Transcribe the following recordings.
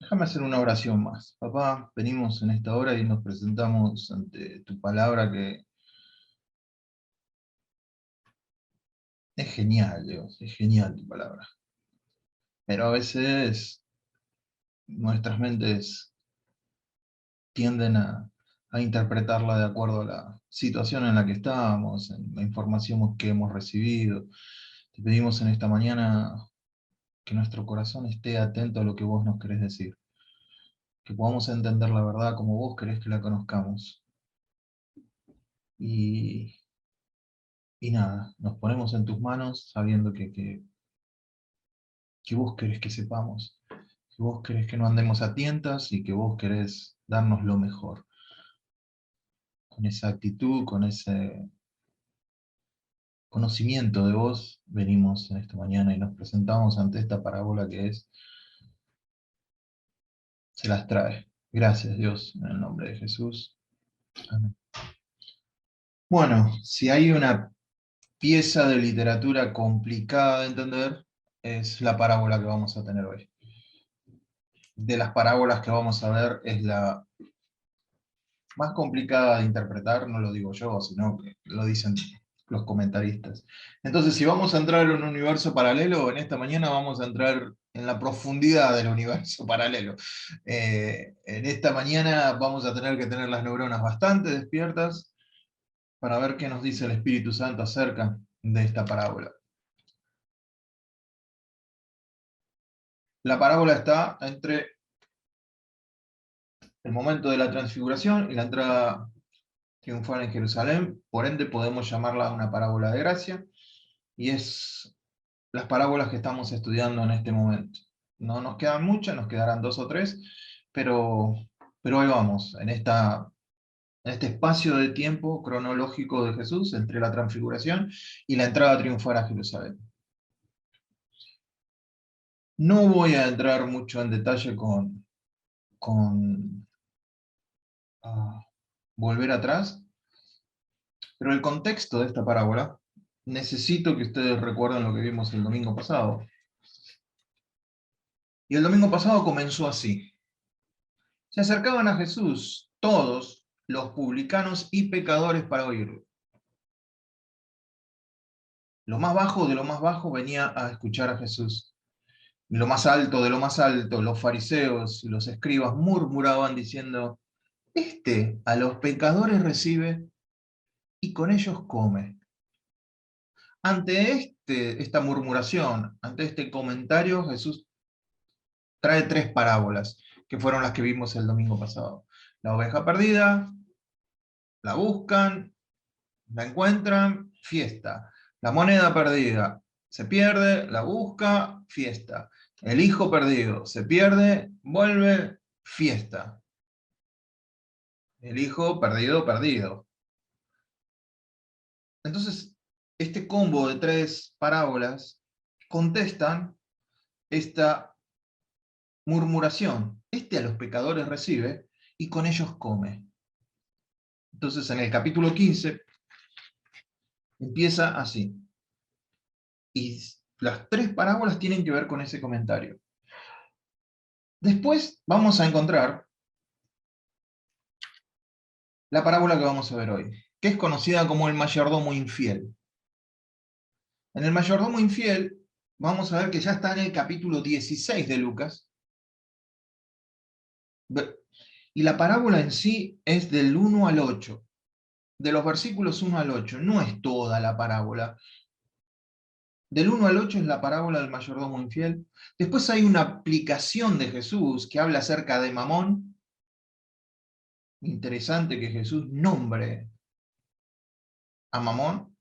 Déjame hacer una oración más. Papá, venimos en esta hora y nos presentamos ante tu palabra que es genial, Dios, es genial tu palabra. Pero a veces nuestras mentes tienden a interpretarla de acuerdo a la situación en la que estamos, en la información que hemos recibido. Te pedimos en esta mañana que nuestro corazón esté atento a lo que vos nos querés decir, que podamos entender la verdad como vos querés que la conozcamos. Y, y nada, nos ponemos en tus manos sabiendo que vos querés que sepamos, que vos querés que no andemos a tientas y que vos querés darnos lo mejor. Con esa actitud, con ese conocimiento de vos, venimos en esta mañana y nos presentamos ante esta parábola que se las trae. Gracias, Dios, en el nombre de Jesús. Amén. Bueno, si hay una pieza de literatura complicada de entender, es la parábola que vamos a tener hoy. De las parábolas que vamos a ver, es la más complicada de interpretar, no lo digo yo, sino que lo dicen los comentaristas. Entonces, si vamos a entrar en un universo paralelo, en esta mañana vamos a entrar en la profundidad del universo paralelo. En esta mañana vamos a tener que tener las neuronas bastante despiertas para ver qué nos dice el Espíritu Santo acerca de esta parábola. La parábola está entre el momento de la transfiguración y la entrada triunfal en Jerusalén, por ende podemos llamarla una parábola de gracia, y es las parábolas que estamos estudiando en este momento. No nos quedan muchas, nos quedarán 2 o 3, pero, pero ahí vamos, en este espacio de tiempo cronológico de Jesús, entre la transfiguración y la entrada triunfal a Jerusalén. No voy a entrar mucho en detalle con volver atrás, pero el contexto de esta parábola, necesito que ustedes recuerden lo que vimos el domingo pasado. Y el domingo pasado comenzó así. Se acercaban a Jesús todos los publicanos y pecadores para oírlo. Lo más bajo de lo más bajo venía a escuchar a Jesús. Y lo más alto de lo más alto, los fariseos y los escribas murmuraban diciendo: este a los pecadores recibe y con ellos come. Ante esta murmuración, ante este comentario, Jesús trae 3 parábolas, que fueron las que vimos el domingo pasado. La oveja perdida, la buscan, la encuentran, fiesta. La moneda perdida se pierde, la busca, fiesta. El hijo perdido se pierde, vuelve, fiesta. El hijo perdido, perdido. Entonces, este combo de 3 parábolas contestan esta murmuración. Este a los pecadores recibe y con ellos come. Entonces, en el capítulo 15 empieza así. Y las 3 parábolas tienen que ver con ese comentario. Después vamos a encontrar la parábola que vamos a ver hoy, que es conocida como el mayordomo infiel. En el mayordomo infiel vamos a ver que ya está en el capítulo 16 de Lucas, y la parábola en sí es del 1 al 8, de los versículos 1 al 8, no es toda la parábola. Del 1 al 8 es la parábola del mayordomo infiel. Después hay una aplicación de Jesús que habla acerca de Mamón. Interesante que Jesús nombre a Mamón.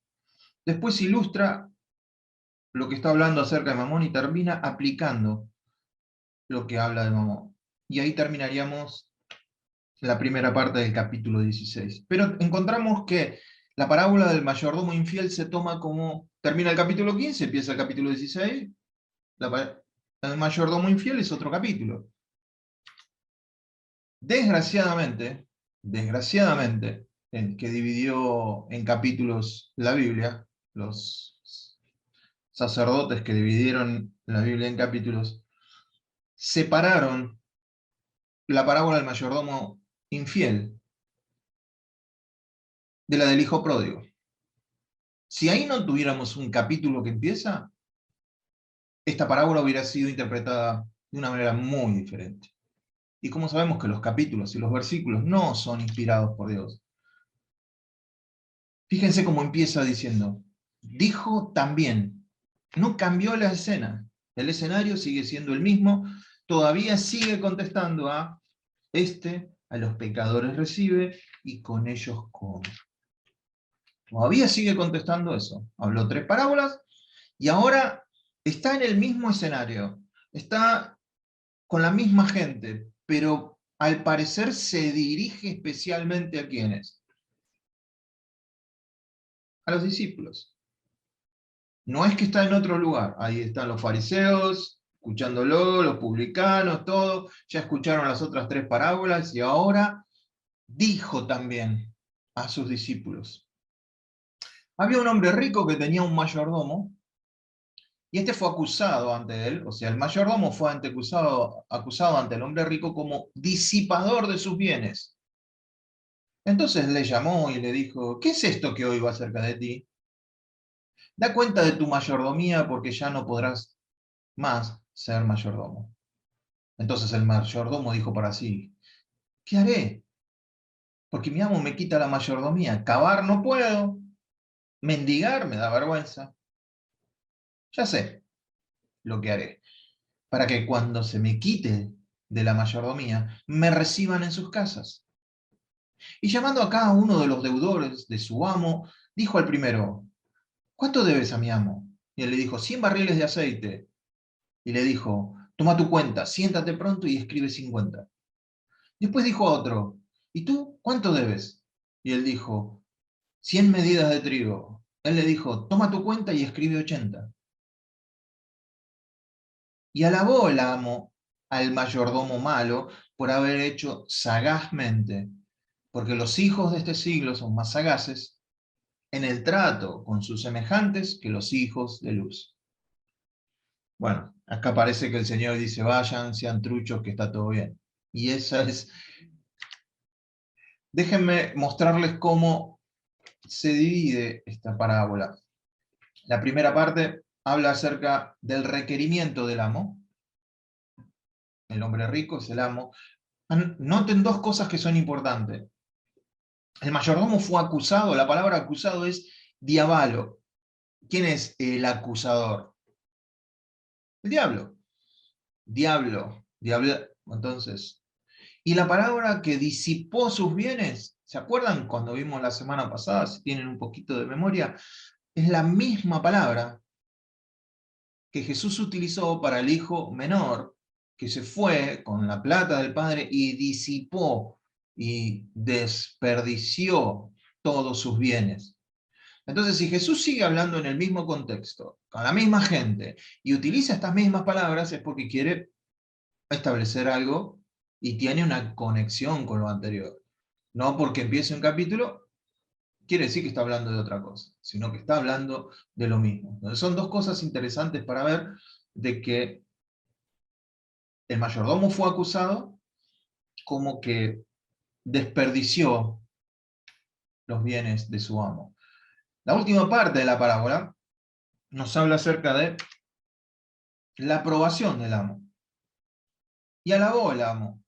Después ilustra lo que está hablando acerca de Mamón y termina aplicando lo que habla de Mamón. Y ahí terminaríamos la primera parte del capítulo 16. Pero encontramos que la parábola del mayordomo infiel se toma como, termina el capítulo 15, empieza el capítulo 16, el mayordomo infiel es otro capítulo. Desgraciadamente, el que dividió en capítulos la Biblia, los sacerdotes que dividieron la Biblia en capítulos, separaron la parábola del mayordomo infiel, de la del hijo pródigo. Si ahí no tuviéramos un capítulo que empieza, esta parábola hubiera sido interpretada de una manera muy diferente. Y como sabemos que los capítulos y los versículos no son inspirados por Dios, fíjense cómo empieza diciendo, dijo también, no cambió la escena, el escenario sigue siendo el mismo, todavía sigue contestando a a los pecadores recibe y con ellos come. Todavía sigue contestando eso. Habló 3 parábolas y ahora está en el mismo escenario, está con la misma gente, pero al parecer se dirige especialmente a ¿quiénes? A los discípulos. No es que está en otro lugar, ahí están los fariseos, escuchándolo, los publicanos, todo, ya escucharon las otras 3 parábolas y ahora dijo también a sus discípulos. Había un hombre rico que tenía un mayordomo, y este fue acusado ante él, o sea, el mayordomo fue acusado ante el hombre rico como disipador de sus bienes. Entonces le llamó y le dijo, ¿qué es esto que oigo acerca de ti? Da cuenta de tu mayordomía porque ya no podrás más ser mayordomo. Entonces el mayordomo dijo para sí, ¿qué haré? Porque mi amo me quita la mayordomía. Cavar no puedo, mendigar me da vergüenza. Ya sé lo que haré, para que cuando se me quite de la mayordomía, me reciban en sus casas. Y llamando a cada uno de los deudores de su amo, dijo al primero, ¿cuánto debes a mi amo? Y él le dijo, 100 barriles de aceite. Y le dijo, toma tu cuenta, siéntate pronto y escribe 50. Después dijo a otro, ¿y tú cuánto debes? Y él dijo, 100 medidas de trigo. Él le dijo, toma tu cuenta y escribe 80. Y alabó el amo al mayordomo malo por haber hecho sagazmente, porque los hijos de este siglo son más sagaces en el trato con sus semejantes que los hijos de luz. Bueno, acá parece que el Señor dice, vayan, sean truchos, que está todo bien. Y esa es... Déjenme mostrarles cómo se divide esta parábola. La primera parte habla acerca del requerimiento del amo. El hombre rico es el amo. Noten 2 cosas que son importantes. El mayordomo fue acusado, la palabra acusado es diabalo. ¿Quién es el acusador? El diablo. Diablo. Entonces, y la palabra que disipó sus bienes, ¿se acuerdan cuando vimos la semana pasada, si tienen un poquito de memoria? Es la misma palabra que Jesús utilizó para el hijo menor, que se fue con la plata del padre y disipó y desperdició todos sus bienes. Entonces, si Jesús sigue hablando en el mismo contexto, con la misma gente, y utiliza estas mismas palabras, es porque quiere establecer algo y tiene una conexión con lo anterior. No porque empiece un capítulo, quiere decir que está hablando de otra cosa, sino que está hablando de lo mismo. Entonces, son 2 cosas interesantes para ver de que el mayordomo fue acusado como que desperdició los bienes de su amo. La última parte de la parábola nos habla acerca de la aprobación del amo. Y alabó el amo.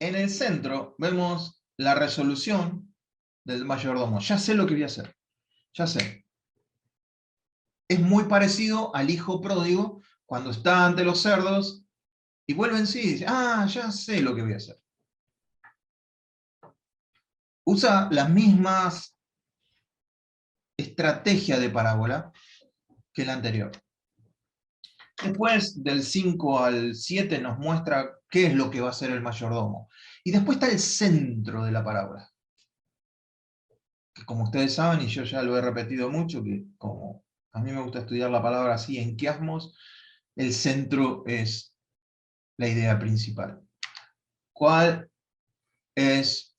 En el centro vemos la resolución del mayordomo. Ya sé lo que voy a hacer. Ya sé. Es muy parecido al hijo pródigo cuando está ante los cerdos y vuelve en sí y dice, ya sé lo que voy a hacer. Usa las mismas estrategias de parábola que la anterior. Después del 5 al 7 nos muestra qué es lo que va a hacer el mayordomo. Y después está el centro de la parábola. Que como ustedes saben, y yo ya lo he repetido mucho, que como a mí me gusta estudiar la palabra así en quiasmos, el centro es la idea principal. ¿Cuál es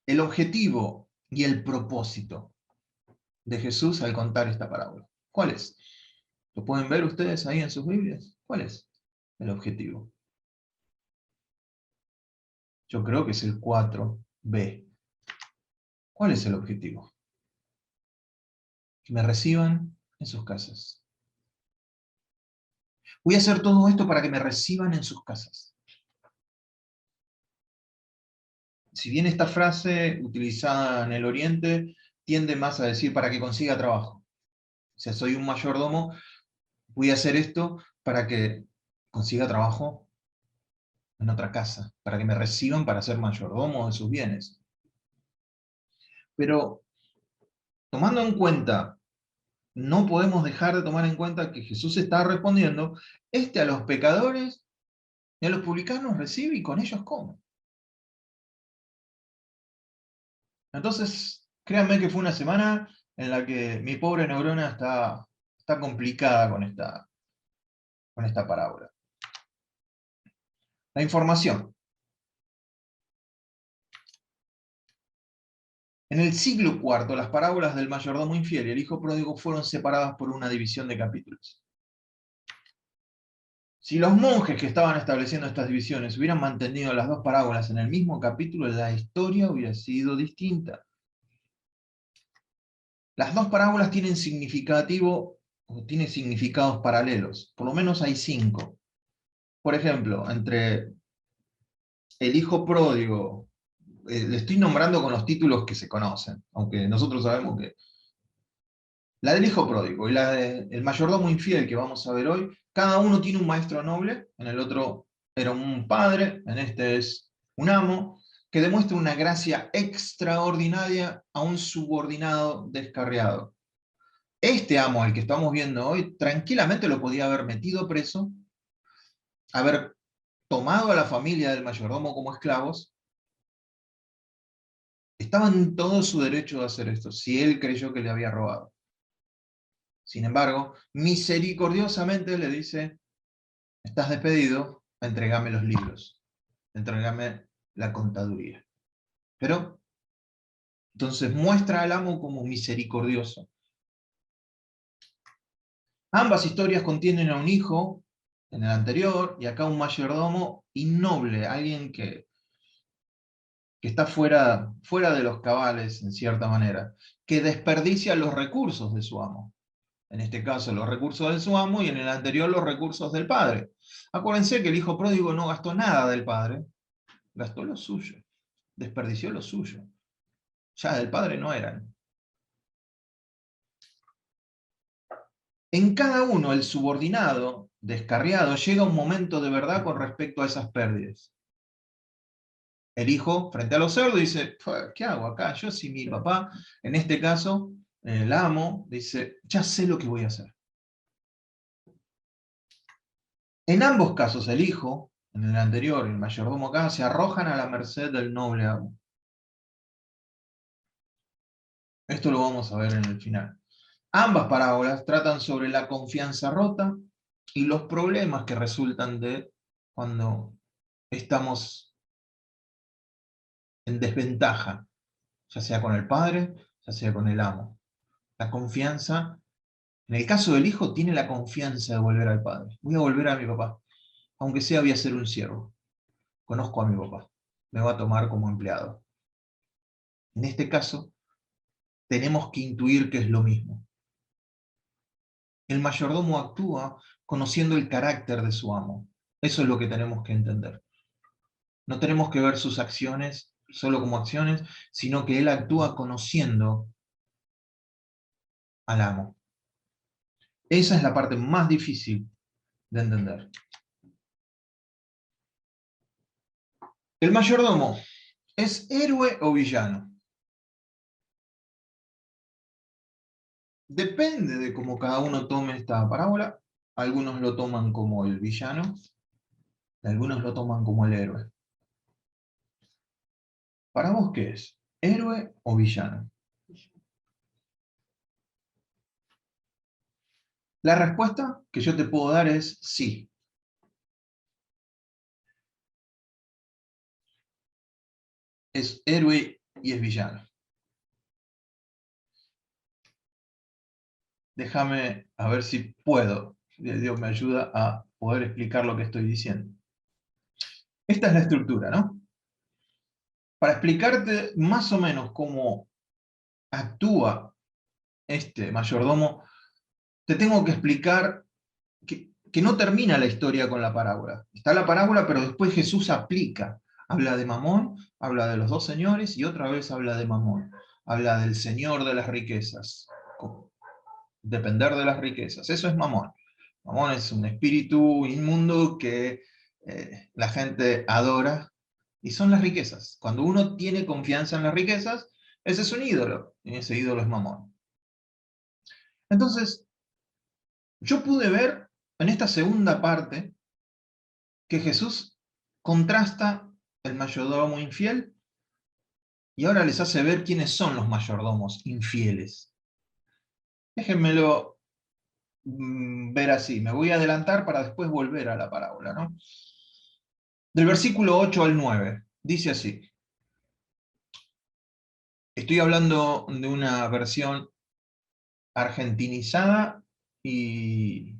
el objetivo y el propósito de Jesús al contar esta parábola? ¿Cuál es? ¿Lo pueden ver ustedes ahí en sus Biblias? ¿Cuál es el objetivo? Yo creo que es el 4b. ¿Cuál es el objetivo? Que me reciban en sus casas. Voy a hacer todo esto para que me reciban en sus casas. Si bien esta frase, utilizada en el Oriente, tiende más a decir para que consiga trabajo. O sea, soy un mayordomo, voy a hacer esto para que consiga trabajo en otra casa, para que me reciban para ser mayordomo de sus bienes. Pero, tomando en cuenta, no podemos dejar de tomar en cuenta que Jesús está respondiendo, a los pecadores y a los publicanos recibe y con ellos come. Entonces, créanme que fue una semana en la que mi pobre neurona está complicada con esta parábola. La información. En el siglo IV, las parábolas del mayordomo infiel y el hijo pródigo fueron separadas por una división de capítulos. Si los monjes que estaban estableciendo estas divisiones hubieran mantenido las dos parábolas en el mismo capítulo, la historia hubiera sido distinta. Las dos parábolas tienen significados paralelos, por lo menos hay 5. Por ejemplo, entre el hijo pródigo, le estoy nombrando con los títulos que se conocen, aunque nosotros sabemos que la del hijo pródigo y la del mayordomo infiel que vamos a ver hoy, cada uno tiene un maestro noble, en el otro era un padre, en este es un amo, que demuestra una gracia extraordinaria a un subordinado descarriado. Este amo, al que estamos viendo hoy, tranquilamente lo podía haber metido preso, haber tomado a la familia del mayordomo como esclavos. Estaba en todo su derecho de hacer esto, si él creyó que le había robado. Sin embargo, misericordiosamente le dice, estás despedido, entregame los libros, entregame la contaduría. Pero, entonces muestra al amo como misericordioso. Ambas historias contienen a un hijo, en el anterior, y acá un mayordomo innoble, alguien que está fuera de los cabales, en cierta manera, que desperdicia los recursos de su amo. En este caso, los recursos de su amo, y en el anterior, los recursos del padre. Acuérdense que el hijo pródigo no gastó nada del padre, gastó lo suyo, desperdició lo suyo. Ya del padre no eran. En cada uno, el subordinado, descarriado, llega un momento de verdad con respecto a esas pérdidas. El hijo, frente a los cerdos, dice, ¿qué hago acá? Yo si mi papá, en este caso, el amo, dice, ya sé lo que voy a hacer. En ambos casos, el hijo, en el anterior, el mayordomo acá, se arrojan a la merced del noble amo. Esto lo vamos a ver en el final. Ambas parábolas tratan sobre la confianza rota y los problemas que resultan de cuando estamos en desventaja, ya sea con el padre, ya sea con el amo. La confianza, en el caso del hijo, tiene la confianza de volver al padre. Voy a volver a mi papá, aunque sea voy a ser un siervo. Conozco a mi papá, me va a tomar como empleado. En este caso, tenemos que intuir que es lo mismo. El mayordomo actúa conociendo el carácter de su amo. Eso es lo que tenemos que entender. No tenemos que ver sus acciones solo como acciones, sino que él actúa conociendo al amo. Esa es la parte más difícil de entender. ¿El mayordomo es héroe o villano? Depende de cómo cada uno tome esta parábola. Algunos lo toman como el villano, y algunos lo toman como el héroe. ¿Para vos qué es? ¿Héroe o villano? La respuesta que yo te puedo dar es sí. Es héroe y es villano. Déjame a ver si puedo. Dios me ayuda a poder explicar lo que estoy diciendo. Esta es la estructura, ¿no? Para explicarte más o menos cómo actúa este mayordomo, te tengo que explicar que no termina la historia con la parábola. Está la parábola, pero después Jesús aplica. Habla de Mamón, habla de los dos señores, y otra vez habla de Mamón. Habla del señor de las riquezas. Depender de las riquezas. Eso es Mamón. Mamón es un espíritu inmundo que la gente adora, y son las riquezas. Cuando uno tiene confianza en las riquezas, ese es un ídolo, y ese ídolo es Mamón. Entonces, yo pude ver en esta segunda parte que Jesús contrasta el mayordomo infiel y ahora les hace ver quiénes son los mayordomos infieles. Déjenmelo ver así, me voy a adelantar para después volver a la parábola, ¿no? Del versículo 8 al 9, dice así. Estoy hablando de una versión argentinizada y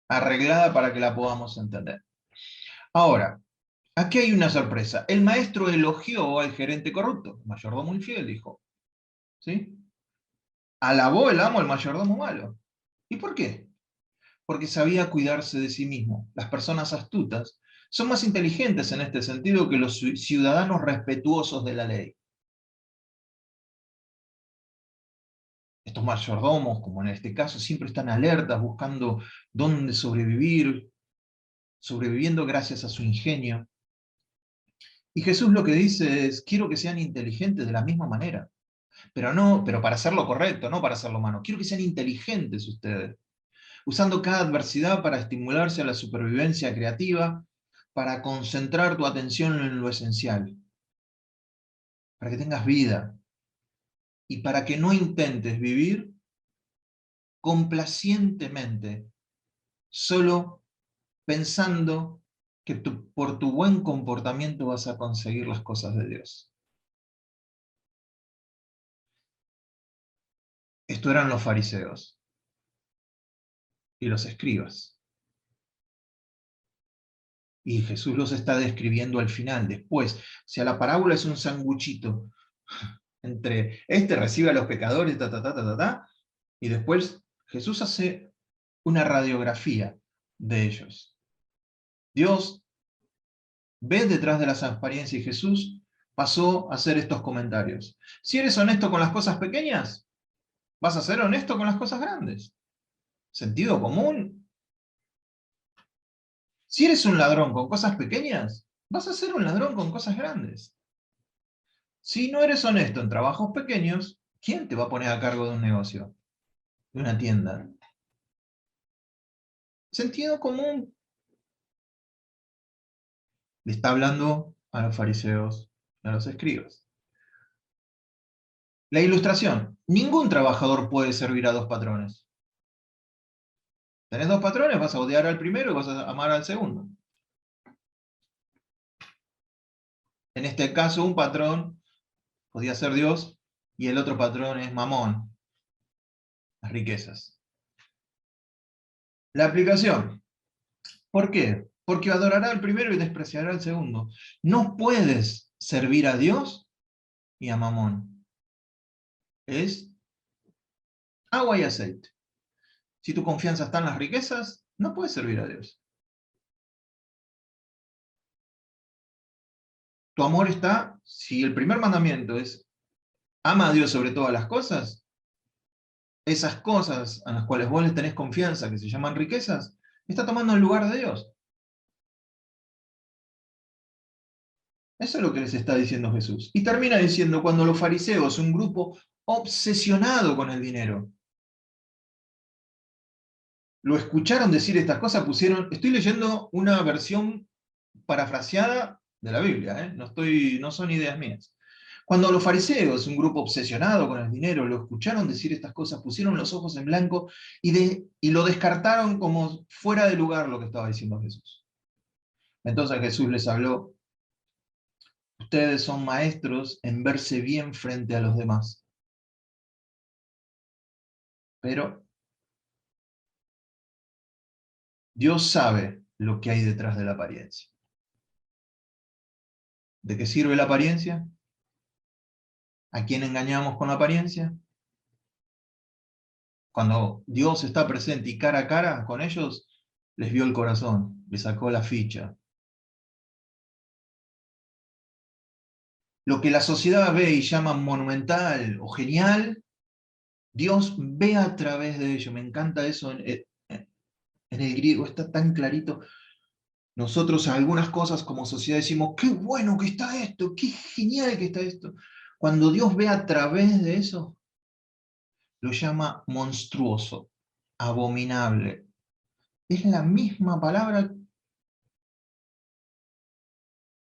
arreglada para que la podamos entender. Ahora, aquí hay una sorpresa. El maestro elogió al gerente corrupto, mayordomo infiel, dijo. ¿Sí? Alabó el amo al mayordomo malo. ¿Y por qué? Porque sabía cuidarse de sí mismo. Las personas astutas son más inteligentes en este sentido que los ciudadanos respetuosos de la ley. Estos mayordomos, como en este caso, siempre están alertas, buscando dónde sobrevivir, sobreviviendo gracias a su ingenio. Y Jesús lo que dice es, quiero que sean inteligentes de la misma manera, pero para hacer lo correcto, no para hacer lo malo. Quiero que sean inteligentes ustedes, usando cada adversidad para estimularse a la supervivencia creativa, para concentrar tu atención en lo esencial, para que tengas vida y para que no intentes vivir complacientemente, solo pensando que por tu buen comportamiento vas a conseguir las cosas de Dios. Esto eran los fariseos y los escribas. Y Jesús los está describiendo al final, después. O sea, la parábola es un sanguchito entre este recibe a los pecadores, y después Jesús hace una radiografía de ellos. Dios ve detrás de las apariencias y Jesús pasó a hacer estos comentarios. Si eres honesto con las cosas pequeñas, vas a ser honesto con las cosas grandes. Sentido común. Si eres un ladrón con cosas pequeñas, vas a ser un ladrón con cosas grandes. Si no eres honesto en trabajos pequeños, ¿quién te va a poner a cargo de un negocio, de una tienda? Sentido común. Le está hablando a los fariseos, a los escribas. La ilustración. Ningún trabajador puede servir a dos patrones. Tenés dos patrones, vas a odiar al primero y vas a amar al segundo. En este caso, un patrón podía ser Dios y el otro patrón es Mamón, las riquezas. La aplicación. ¿Por qué? Porque adorará al primero y despreciará al segundo. No puedes servir a Dios y a Mamón. Es agua y aceite. Si tu confianza está en las riquezas, no puedes servir a Dios. Tu amor está, si el primer mandamiento es ama a Dios sobre todas las cosas, esas cosas a las cuales vos les tenés confianza, que se llaman riquezas, está tomando el lugar de Dios. Eso es lo que les está diciendo Jesús. Y termina diciendo, cuando los fariseos, un grupo obsesionado con el dinero, lo escucharon decir estas cosas, pusieron, estoy leyendo una versión parafraseada de la Biblia, no son ideas mías. Cuando los fariseos, un grupo obsesionado con el dinero, lo escucharon decir estas cosas, pusieron los ojos en blanco y lo descartaron como fuera de lugar lo que estaba diciendo Jesús. Entonces Jesús les habló, ustedes son maestros en verse bien frente a los demás, pero Dios sabe lo que hay detrás de la apariencia. ¿De qué sirve la apariencia? ¿A quién engañamos con la apariencia? Cuando Dios está presente y cara a cara con ellos, les vio el corazón, les sacó la ficha. Lo que la sociedad ve y llama monumental o genial, Dios ve a través de ello. Me encanta eso en el griego, está tan clarito. Nosotros algunas cosas como sociedad decimos, qué bueno que está esto, qué genial que está esto. Cuando Dios ve a través de eso, lo llama monstruoso, abominable. Es la misma palabra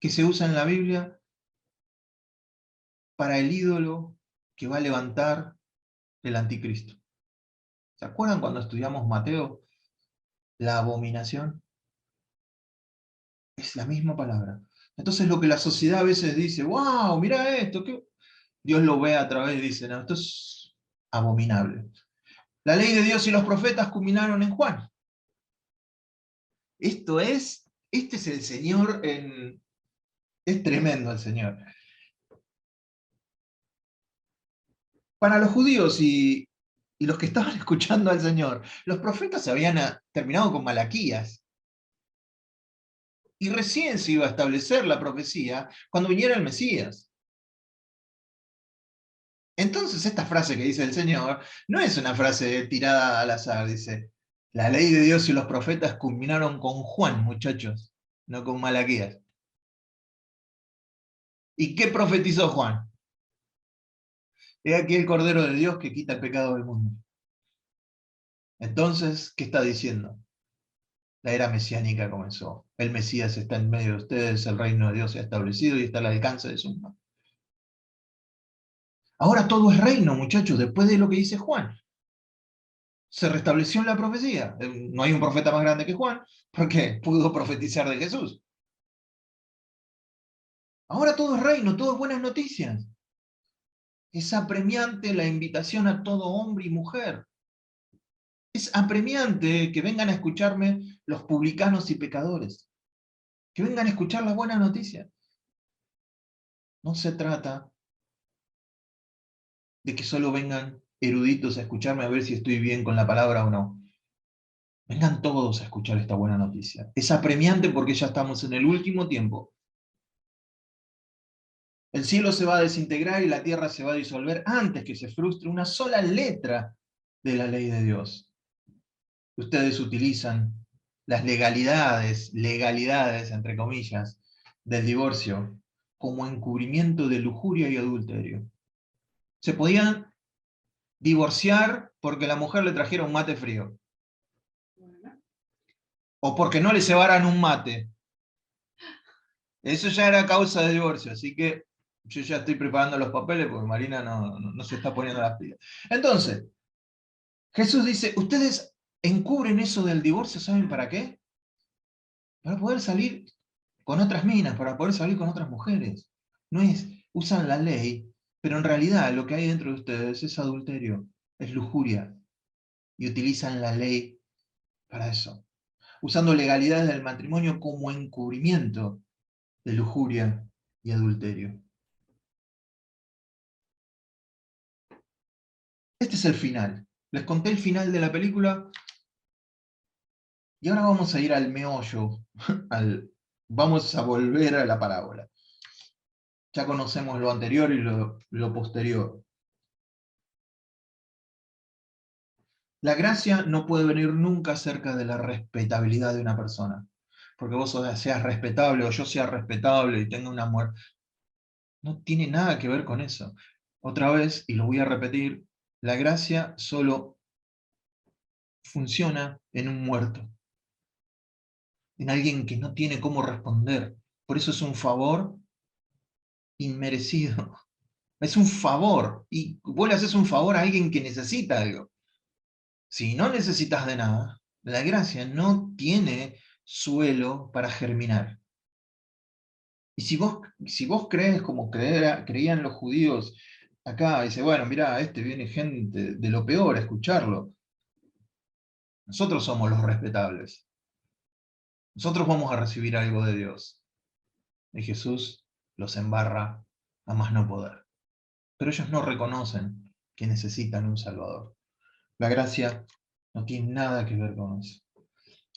que se usa en la Biblia para el ídolo que va a levantar el anticristo. ¿Se acuerdan cuando estudiamos Mateo? La abominación. Es la misma palabra. Entonces lo que la sociedad a veces dice, wow, mira esto, Dios lo ve a través y dice, no, esto es abominable. La ley de Dios y los profetas culminaron en Juan. Este es el Señor es tremendo el Señor. Para los judíos y los que estaban escuchando al Señor, los profetas habían terminado con Malaquías. Y recién se iba a establecer la profecía cuando viniera el Mesías. Entonces esta frase que dice el Señor no es una frase tirada al azar, dice, la ley de Dios y los profetas culminaron con Juan, muchachos, no con Malaquías. ¿Y qué profetizó Juan? He aquí el Cordero de Dios que quita el pecado del mundo. Entonces, ¿qué está diciendo? La era mesiánica comenzó. El Mesías está en medio de ustedes, el reino de Dios se ha establecido y está al alcance de su mano. Ahora todo es reino, muchachos, después de lo que dice Juan. Se restableció en la profecía. No hay un profeta más grande que Juan, porque pudo profetizar de Jesús. Ahora todo es reino, todo es buenas noticias. Es apremiante la invitación a todo hombre y mujer. Es apremiante que vengan a escucharme los publicanos y pecadores. Que vengan a escuchar las buenas noticias. No se trata de que solo vengan eruditos a escucharme a ver si estoy bien con la palabra o no. Vengan todos a escuchar esta buena noticia. Es apremiante porque ya estamos en el último tiempo. El cielo se va a desintegrar y la tierra se va a disolver antes que se frustre una sola letra de la ley de Dios. Ustedes utilizan las legalidades entre comillas, del divorcio como encubrimiento de lujuria y adulterio. Se podían divorciar porque la mujer le trajera un mate frío. O porque no le cebaran un mate. Eso ya era causa de divorcio, así que yo ya estoy preparando los papeles porque Marina no se está poniendo las pilas. Entonces, Jesús dice, ustedes encubren eso del divorcio, ¿saben para qué? Para poder salir con otras minas, para poder salir con otras mujeres. No es, usan la ley, pero en realidad lo que hay dentro de ustedes es adulterio, es lujuria, y utilizan la ley para eso, usando legalidades del matrimonio como encubrimiento de lujuria y adulterio. Este es el final. Les conté el final de la película y ahora vamos a ir al meollo, vamos a volver a la parábola. Ya conocemos lo anterior y lo posterior. La gracia no puede venir nunca acerca de la respetabilidad de una persona. Porque vos seas respetable o yo sea respetable y tenga una muerte. No tiene nada que ver con eso. Otra vez, y lo voy a repetir, la gracia solo funciona en un muerto. En alguien que no tiene cómo responder. Por eso es un favor inmerecido. Es un favor. Y vos le haces un favor a alguien que necesita algo. Si no necesitas de nada, la gracia no tiene suelo para germinar. Y si vos crees como creían los judíos acá, dice, bueno, mirá, viene gente de lo peor a escucharlo. Nosotros somos los respetables. Nosotros vamos a recibir algo de Dios. Y Jesús los embarra a más no poder. Pero ellos no reconocen que necesitan un Salvador. La gracia no tiene nada que ver con eso.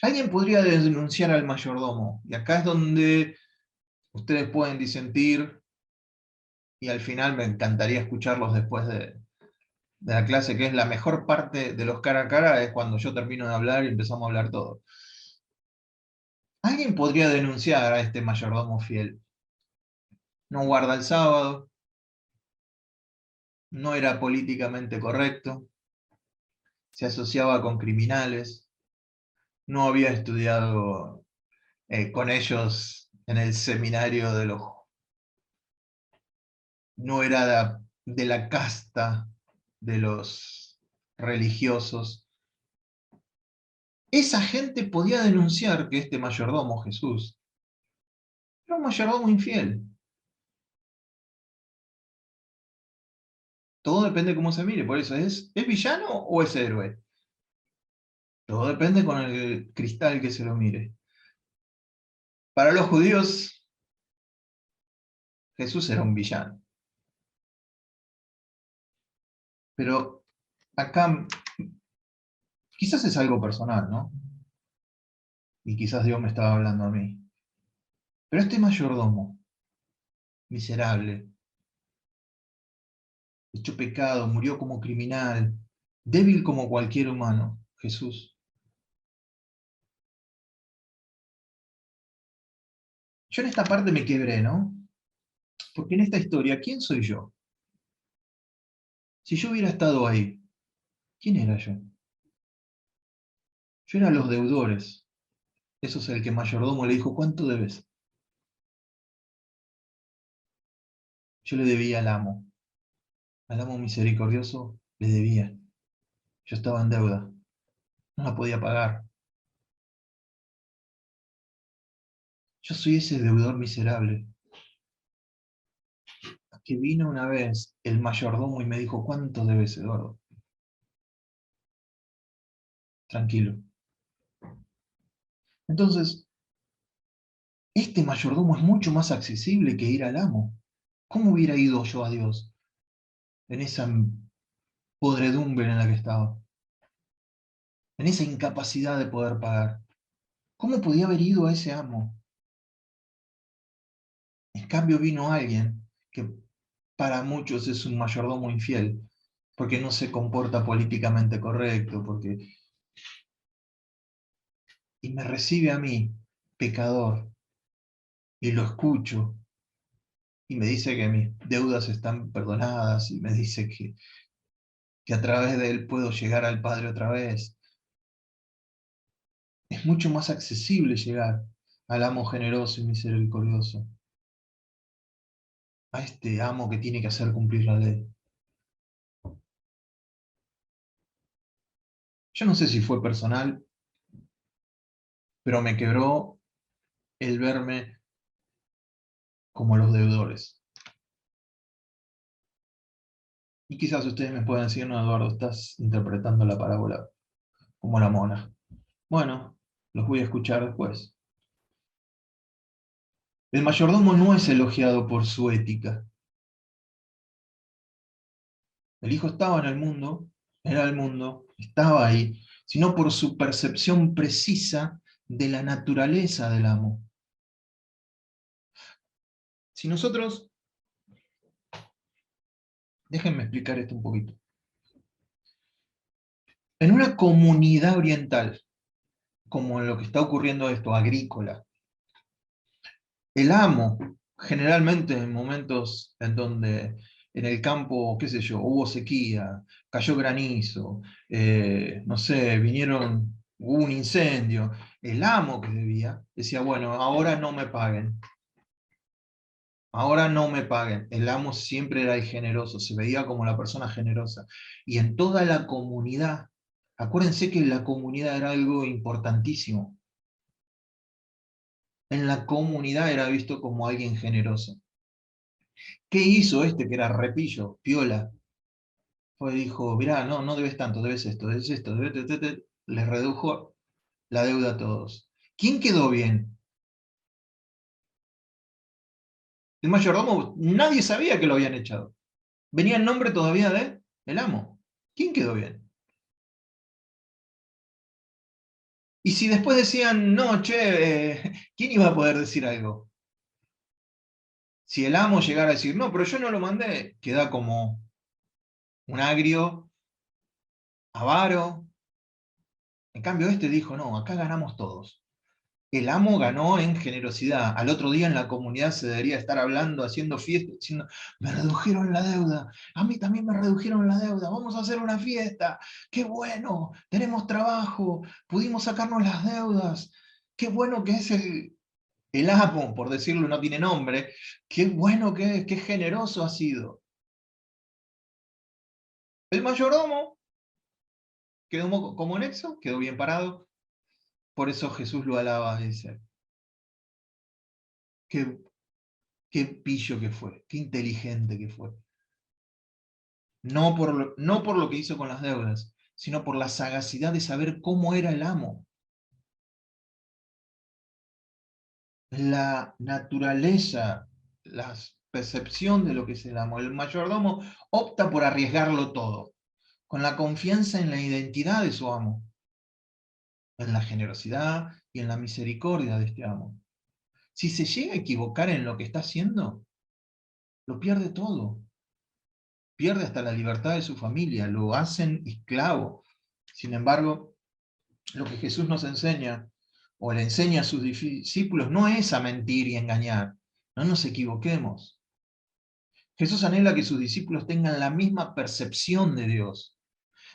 Alguien podría denunciar al mayordomo, y acá es donde ustedes pueden disentir, y al final me encantaría escucharlos después de la clase, que es la mejor parte de los cara a cara, es cuando yo termino de hablar y empezamos a hablar todo. Alguien podría denunciar a este mayordomo fiel. No guarda el sábado, no era políticamente correcto, se asociaba con criminales, no había estudiado con ellos en el seminario de los... no era de la casta de los religiosos. Esa gente podía denunciar que este mayordomo, Jesús, era un mayordomo infiel. Todo depende de cómo se mire, por eso ¿es villano o es héroe? Todo depende con el cristal que se lo mire. Para los judíos, Jesús era un villano. Pero acá quizás es algo personal, ¿no? Y quizás Dios me estaba hablando a mí. Pero este mayordomo, miserable, hecho pecado, murió como criminal, débil como cualquier humano, Jesús. Yo en esta parte me quebré, ¿no? Porque en esta historia, ¿quién soy yo? Si yo hubiera estado ahí, ¿quién era yo? Yo era los deudores. Eso es el que mayordomo le dijo, ¿cuánto debes? Yo le debía al amo misericordioso le debía. Yo estaba en deuda, no la podía pagar. Yo soy ese deudor miserable que vino una vez el mayordomo y me dijo, ¿cuánto debes, Eduardo? Tranquilo. Entonces, este mayordomo es mucho más accesible que ir al amo. ¿Cómo hubiera ido yo a Dios en esa podredumbre en la que estaba? En esa incapacidad de poder pagar. ¿Cómo podía haber ido a ese amo? En cambio vino alguien que para muchos es un mayordomo infiel, porque no se comporta políticamente correcto, y me recibe a mí, pecador, y lo escucho, y me dice que mis deudas están perdonadas, y me dice que a través de él puedo llegar al Padre otra vez. Es mucho más accesible llegar al amo generoso y misericordioso, a este amo que tiene que hacer cumplir la ley. Yo no sé si fue personal, pero me quebró el verme como los deudores. Y quizás ustedes me puedan decir, no, Eduardo, estás interpretando la parábola como la mona. Bueno, los voy a escuchar después. El mayordomo no es elogiado por su ética. El hijo estaba en el mundo, era el mundo, estaba ahí, sino por su percepción precisa de la naturaleza del amo. Si nosotros, déjenme explicar esto un poquito. En una comunidad oriental, como en lo que está ocurriendo esto, agrícola, el amo, generalmente en momentos en donde en el campo, qué sé yo, hubo sequía, cayó granizo, no sé, hubo un incendio, el amo que debía decía, bueno, ahora no me paguen, ahora no me paguen. El amo siempre era el generoso, se veía como la persona generosa. Y en toda la comunidad, acuérdense que la comunidad era algo importantísimo. En la comunidad era visto como alguien generoso. ¿Qué hizo este que era repillo, piola? Fue dijo, mirá, no, no debes tanto, debes esto, les redujo la deuda a todos. ¿Quién quedó bien? El mayordomo, nadie sabía que lo habían echado. Venía el nombre todavía de el amo. ¿Quién quedó bien? Y si después decían, no, che, ¿quién iba a poder decir algo? Si el amo llegara a decir, no, pero yo no lo mandé, queda como un agrio, avaro. En cambio, este dijo, no, acá ganamos todos. El amo ganó en generosidad. Al otro día en la comunidad se debería estar hablando, haciendo fiesta, diciendo, me redujeron la deuda, a mí también me redujeron la deuda, vamos a hacer una fiesta, qué bueno, tenemos trabajo, pudimos sacarnos las deudas, qué bueno que es el amo, por decirlo, no tiene nombre, qué bueno que es, qué generoso ha sido. El mayordomo quedó como nexo, quedó bien parado, por eso Jesús lo alaba, dice, qué, qué pillo que fue, qué inteligente que fue. No por lo que hizo con las deudas, sino por la sagacidad de saber cómo era el amo. La naturaleza, la percepción de lo que es el amo. El mayordomo opta por arriesgarlo todo, con la confianza en la identidad de su amo, en la generosidad y en la misericordia de este amo. Si se llega a equivocar en lo que está haciendo, lo pierde todo. Pierde hasta la libertad de su familia, lo hacen esclavo. Sin embargo, lo que Jesús nos enseña, o le enseña a sus discípulos, no es a mentir y engañar. No nos equivoquemos. Jesús anhela que sus discípulos tengan la misma percepción de Dios,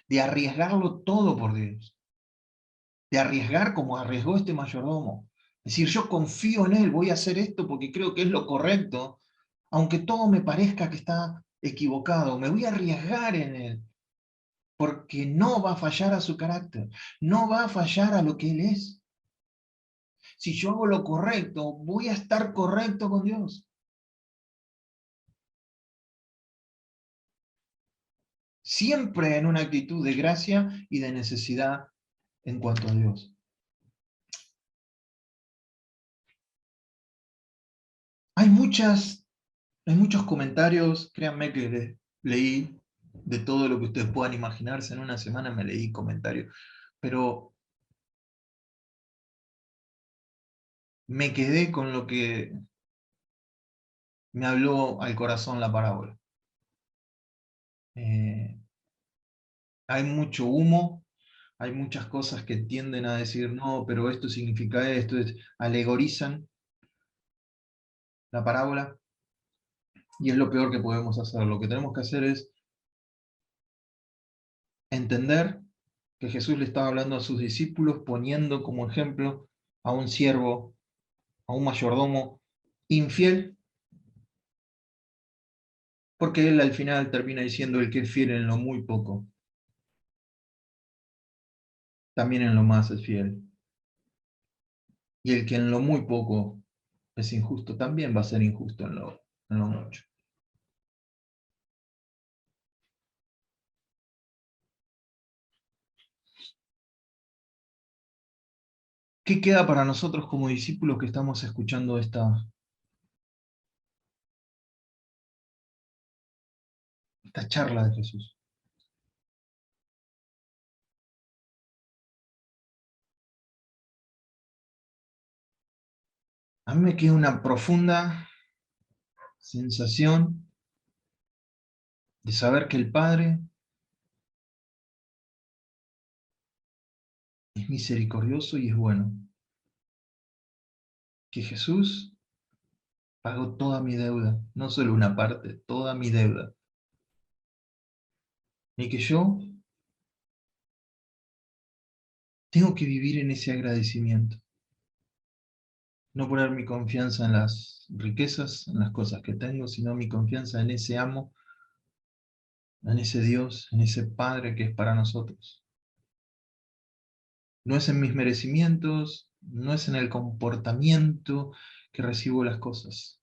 de arriesgarlo todo por Dios, de arriesgar como arriesgó este mayordomo. Es decir, yo confío en Él, voy a hacer esto porque creo que es lo correcto, aunque todo me parezca que está equivocado, me voy a arriesgar en Él, porque no va a fallar a su carácter, no va a fallar a lo que Él es. Si yo hago lo correcto, voy a estar correcto con Dios. Siempre en una actitud de gracia y de necesidad en cuanto a Dios. Hay hay muchos comentarios, créanme que leí de todo lo que ustedes puedan imaginarse. En una semana me leí comentarios, pero me quedé con lo que me habló al corazón la parábola. Eh, Hay mucho humo, hay muchas cosas que tienden a decir, no, pero esto significa esto, alegorizan la parábola, y es lo peor que podemos hacer. Lo que tenemos que hacer es entender que Jesús le estaba hablando a sus discípulos poniendo como ejemplo a un siervo, a un mayordomo infiel, porque él al final termina diciendo el que es fiel en lo muy poco, también en lo más es fiel. Y el que en lo muy poco es injusto, también va a ser injusto en lo mucho. ¿Qué queda para nosotros como discípulos que estamos escuchando esta charla de Jesús? A mí me queda una profunda sensación de saber que el Padre es misericordioso y es bueno. Que Jesús pagó toda mi deuda, no solo una parte, toda mi deuda. Y que yo tengo que vivir en ese agradecimiento. No poner mi confianza en las riquezas, en las cosas que tengo, sino mi confianza en ese amo, en ese Dios, en ese Padre que es para nosotros. No es en mis merecimientos, no es en el comportamiento que recibo las cosas.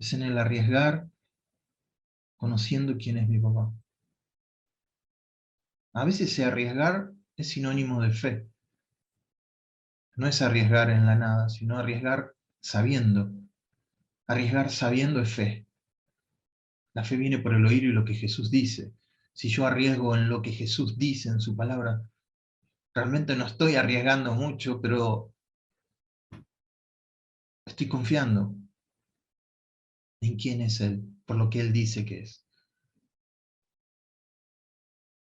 Es en el arriesgar conociendo quién es mi papá. A veces ese arriesgar es sinónimo de fe. No es arriesgar en la nada, sino arriesgar sabiendo Arriesgar sabiendo es fe. La fe viene por el oír y lo que Jesús dice. Si yo arriesgo en lo que Jesús dice en su palabra, realmente no estoy arriesgando mucho, pero estoy confiando en quién es Él, por lo que Él dice que es.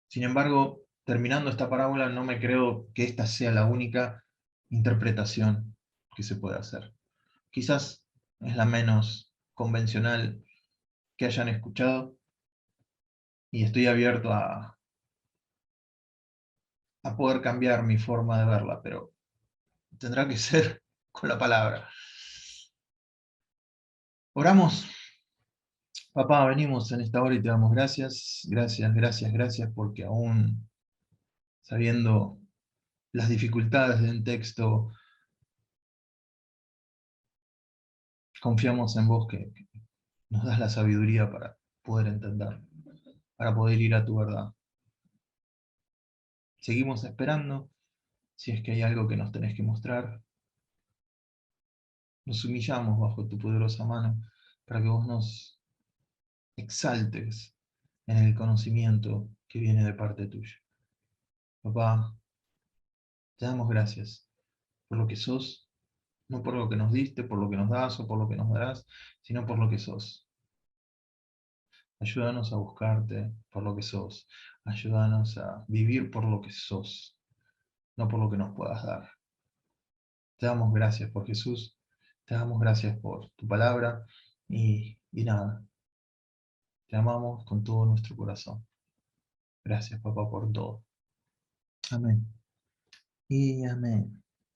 Sin embargo, terminando esta parábola, no me creo que esta sea la única interpretación que se puede hacer. Quizás es la menos convencional que hayan escuchado, y estoy abierto a poder cambiar mi forma de verla, pero tendrá que ser con la palabra. Oramos. Papá, venimos en esta hora y te damos gracias, gracias, gracias, gracias, porque aún sabiendo las dificultades de un texto, confiamos en vos que nos das la sabiduría para poder entender, para poder ir a tu verdad. Seguimos esperando, si es que hay algo que nos tenés que mostrar. Nos humillamos bajo tu poderosa mano para que vos nos exaltes en el conocimiento que viene de parte tuya. Papá, te damos gracias por lo que sos, no por lo que nos diste, por lo que nos das o por lo que nos darás, sino por lo que sos. Ayúdanos a buscarte por lo que sos. Ayúdanos a vivir por lo que sos, no por lo que nos puedas dar. Te damos gracias por Jesús, te damos gracias por tu palabra y nada, te amamos con todo nuestro corazón. Gracias, papá, por todo. Amén. Y amén.